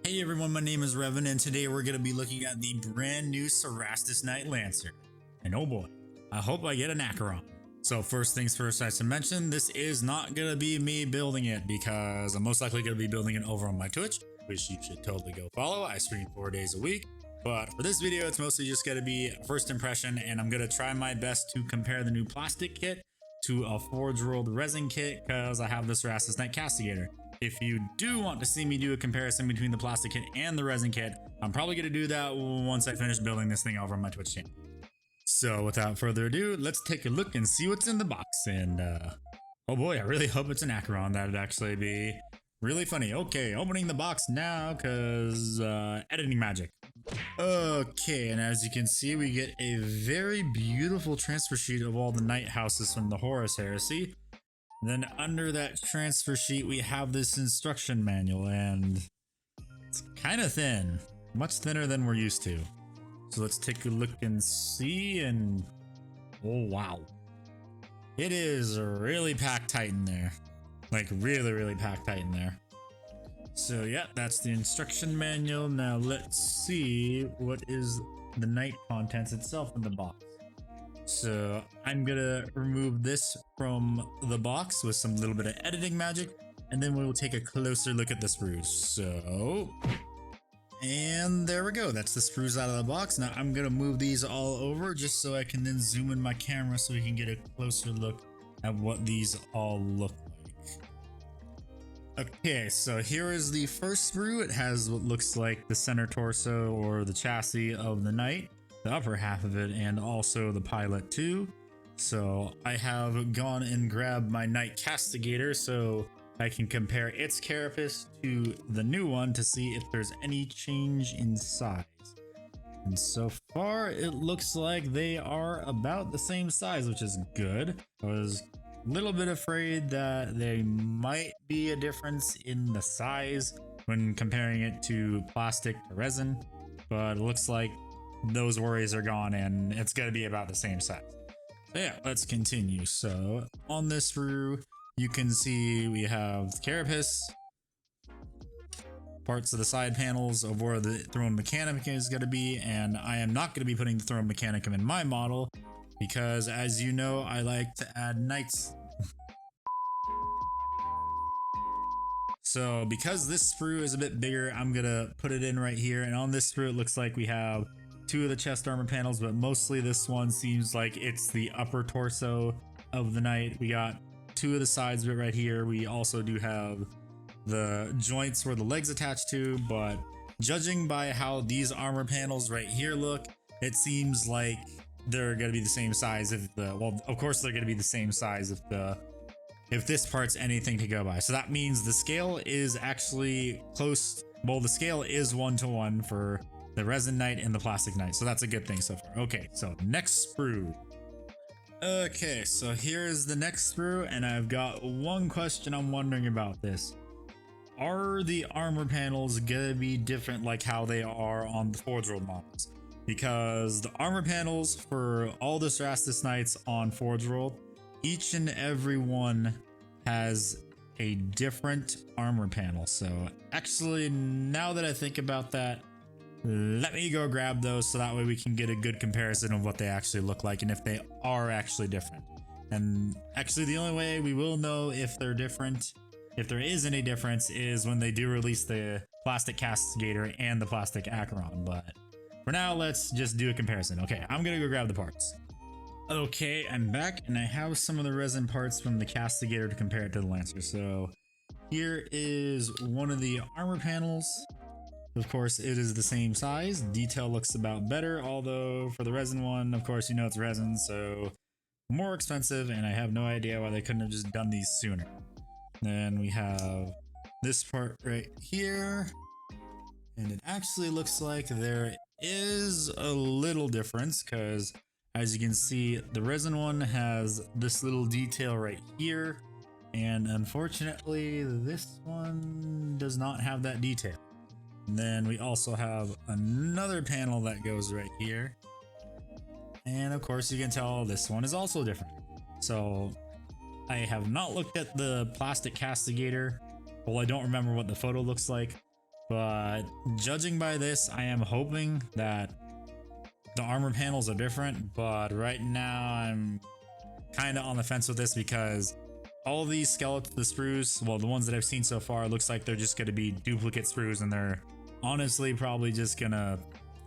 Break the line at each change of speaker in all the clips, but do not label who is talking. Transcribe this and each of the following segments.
Hey everyone, my name is Revan, and today we're going to be looking at the brand new Cerastus Knight Lancer. And oh boy, I hope I get an Acheron. So first things first, I should mention, this is not going to be me building it because I'm most likely going to be building it over on my Twitch, which you should totally go follow. I stream 4 days a week. But for this video, it's mostly just going to be a first impression, and I'm going to try my best to compare the new plastic kit to a Forge World resin kit because I have the Cerastus Knight Castigator. If you do want to see me do a comparison between the plastic kit and the resin kit, I'm probably going to do that once I finish building this thing over on my Twitch channel. So without further ado, let's take a look and see what's in the box. And oh boy, I really hope it's an Acheron. That'd actually be really funny. Okay, opening the box now because editing magic. Okay, and as you can see, we get a very beautiful transfer sheet of all the night houses from the Horus Heresy. Then under that transfer sheet, we have this instruction manual, and it's kind of thin, much thinner than we're used to. So let's take a look and see, and oh wow. It is really packed tight in there. Like really packed tight in there. So yeah, that's the instruction manual. Now let's see what is the night contents itself in the box. So I'm gonna remove this from the box with some little bit of editing magic, and then we'll take a closer look at the sprues. So, and there we go. That's the sprues out of the box. Now I'm gonna move these all over just so I can then zoom in my camera so we can get a closer look at what these all look like. Okay, so here is the first sprue. It has what looks like the center torso or the chassis of the knight, the upper half of it, and also the pilot too. So I have gone and grabbed my Knight Castigator so I can compare its carapace to the new one to see if there's any change in size. And so far it looks like they are about the same size, which is good. I was a little bit afraid that there might be a difference in the size when comparing it to plastic to resin, but it looks like those worries are gone and it's going to be about the same size. So yeah, let's continue. So on this sprue, you can see we have the carapace, parts of the side panels of where the throne mechanicum is going to be, and I am not going to be putting the throne mechanicum in my model because, as you know, I like to add knights. So because this sprue is a bit bigger, I'm going to put it in right here, and on this sprue it looks like we have 2 of the chest armor panels, but mostly this one seems like it's the upper torso of the knight. We got 2 of the sides of it right here. We also do have the joints where the legs attach to, but judging by how these armor panels right here look, it seems like they're going to be the same size if the, well, of course they're going to be the same size if this part's anything to go by. So that means the scale is actually close. Well, the scale is 1-to-1 for the resin knight and the plastic knight, so that's a good thing so far. Okay, so next sprue. Okay, so here's the next sprue, and I've got one question I'm wondering about this. Are the armor panels gonna be different like how they are on the Forge World models? Because the armor panels for all the Cerastus Knights on Forge World, each and every one has a different armor panel. So actually, now that I think about that, let me go grab those so that way we can get a good comparison of what they actually look like and if they are actually different. And actually the only way we will know if they're different, if there is any difference, is when they do release the plastic Castigator and the plastic Acheron. But for now, let's just do a comparison. Okay, I'm gonna go grab the parts. Okay, I'm back and I have some of the resin parts from the Castigator to compare it to the Lancer. So here is one of the armor panels. Of course, it is the same size. Detail looks about better, although for the resin one, of course, you know it's resin, so more expensive, and I have no idea why they couldn't have just done these sooner. Then we have this part right here, and it actually looks like there is a little difference because, as you can see, the resin one has this little detail right here, and unfortunately, this one does not have that detail. And then we also have another panel that goes right here. And of course you can tell this one is also different. So I have not looked at the plastic Castigator. Well, I don't remember what the photo looks like. but judging by this, I am hoping that the armor panels are different, but right now I'm kind of on the fence with this because all these skeletons, the sprues, well, the ones that I've seen so far, looks like they're just going to be duplicate sprues, and they're honestly probably just going to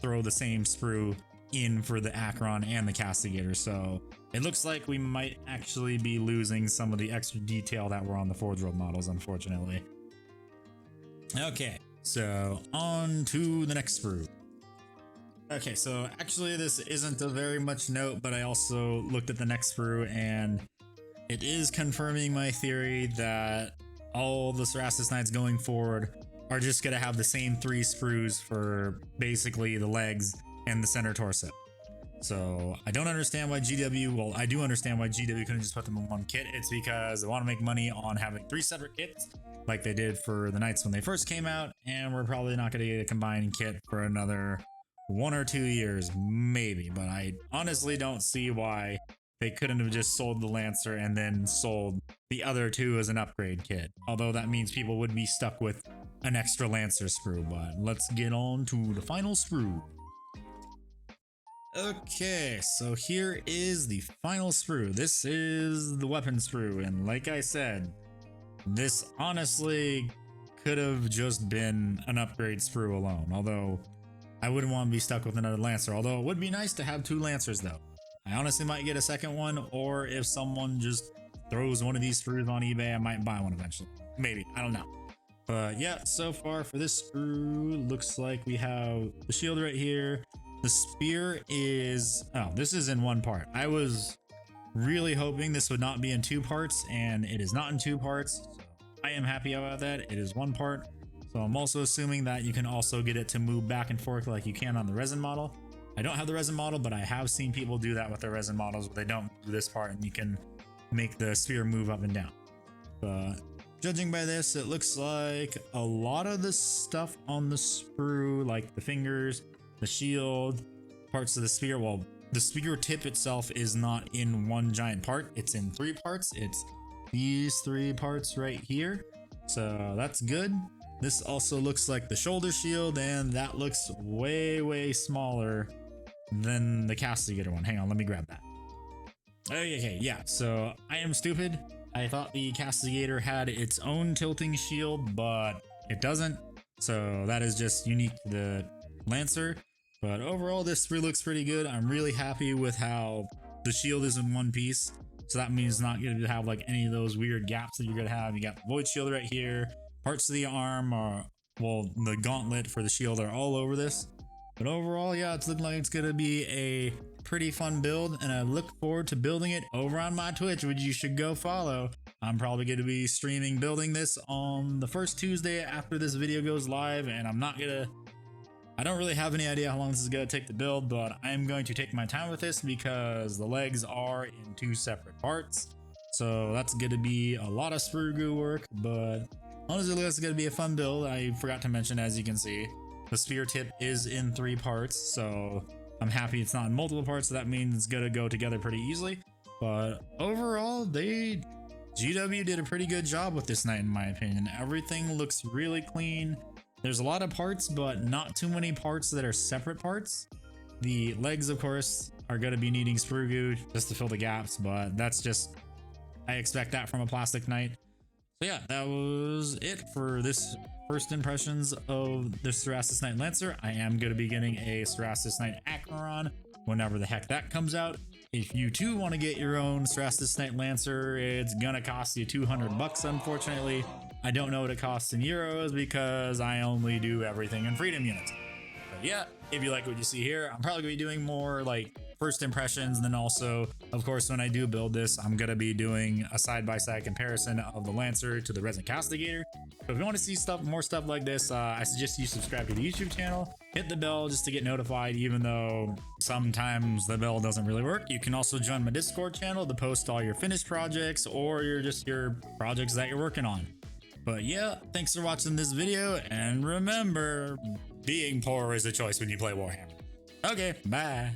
throw the same sprue in for the Acheron and the Castigator. So it looks like we might actually be losing some of the extra detail that were on the Forge World models, unfortunately. Okay, so on to the next sprue. Okay, so actually this isn't a very much note, but I also looked at the next sprue and it is confirming my theory that all the Cerastus Knights going forward are just going to have the same 3 sprues for basically the legs and the center torso. So I don't understand why GW, well, I do understand why GW couldn't just put them in one kit. It's because they want to make money on having 3 separate kits like they did for the Knights when they first came out, and we're probably not going to get a combined kit for another 1 or 2 years, maybe, but I honestly don't see why they couldn't have just sold the Lancer and then sold the other 2 as an upgrade kit. Although that means people would be stuck with an extra Lancer sprue, but let's get on to the final sprue. Okay, so here is the final sprue. This is the weapon sprue, and like I said, this honestly could have just been an upgrade sprue alone, although I wouldn't want to be stuck with another Lancer, although it would be nice to have 2 Lancers though. I honestly might get a second one, or if someone just throws one of these sprues on eBay, I might buy one eventually. Maybe, I don't know. But yeah, so far for this sprue, looks like we have the shield right here. The spear is, oh, this is in 1 part. I was really hoping this would not be in 2 parts, and it is not in 2 parts. So I am happy about that. It is 1 part. So I'm also assuming that you can also get it to move back and forth like you can on the resin model. I don't have the resin model, but I have seen people do that with their resin models where they don't do this part and you can make the sphere move up and down. But judging by this, it looks like a lot of the stuff on the sprue, like the fingers, the shield, parts of the spear, well, the spear tip itself is not in 1 giant part, it's in 3 parts. It's these 3 parts right here, so that's good. This also looks like the shoulder shield, and that looks way smaller than the Castigator one. Hang on, let me grab that. Okay, yeah, so I am stupid. I thought the Castigator had its own tilting shield, but it doesn't. So that is just unique to the Lancer. But overall, this sprue looks pretty good. I'm really happy with how the shield is in 1 piece. So that means it's not going to have like any of those weird gaps that you're going to have. You got the void shield right here. Parts of the arm are, well, the gauntlet for the shield are all over this. But overall, yeah, it's looking like it's going to be a pretty fun build, and I look forward to building it over on my Twitch, which you should go follow. I'm probably going to be streaming building this on the first Tuesday after this video goes live, and I don't really have any idea how long this is going to take to build, but I'm going to take my time with this because the legs are in 2 separate parts. So that's going to be a lot of sprue goo work, but honestly, it's going to be a fun build. I forgot to mention, as you can see, the spear tip is in 3 parts, so I'm happy it's not in multiple parts, so that means it's going to go together pretty easily. But overall, GW did a pretty good job with this knight, in my opinion. Everything looks really clean. There's a lot of parts, but not too many parts that are separate parts. The legs, of course, are going to be needing sprue goo just to fill the gaps, but that's just, I expect that from a plastic knight. So yeah, that was it for this first impressions of the Cerastus Knight Lancer. I am going to be getting a Cerastus Knight Acheron whenever the heck that comes out. If you too want to get your own Cerastus Knight Lancer, it's gonna cost you 200 bucks, unfortunately. I don't know what it costs in euros because I only do everything in freedom units. But yeah, if you like what you see here, I'm probably gonna be doing more like first impressions, and then also, of course, when I do build this, I'm gonna be doing a side-by-side comparison of the Lancer to the Resin Castigator. So if you want to see more stuff like this, I suggest you subscribe to the YouTube channel, hit the bell just to get notified, even though sometimes the bell doesn't really work. You can also join my Discord channel to post all your finished projects or your projects that you're working on. But yeah, thanks for watching this video, and remember, being poor is a choice when you play Warhammer. Okay, bye.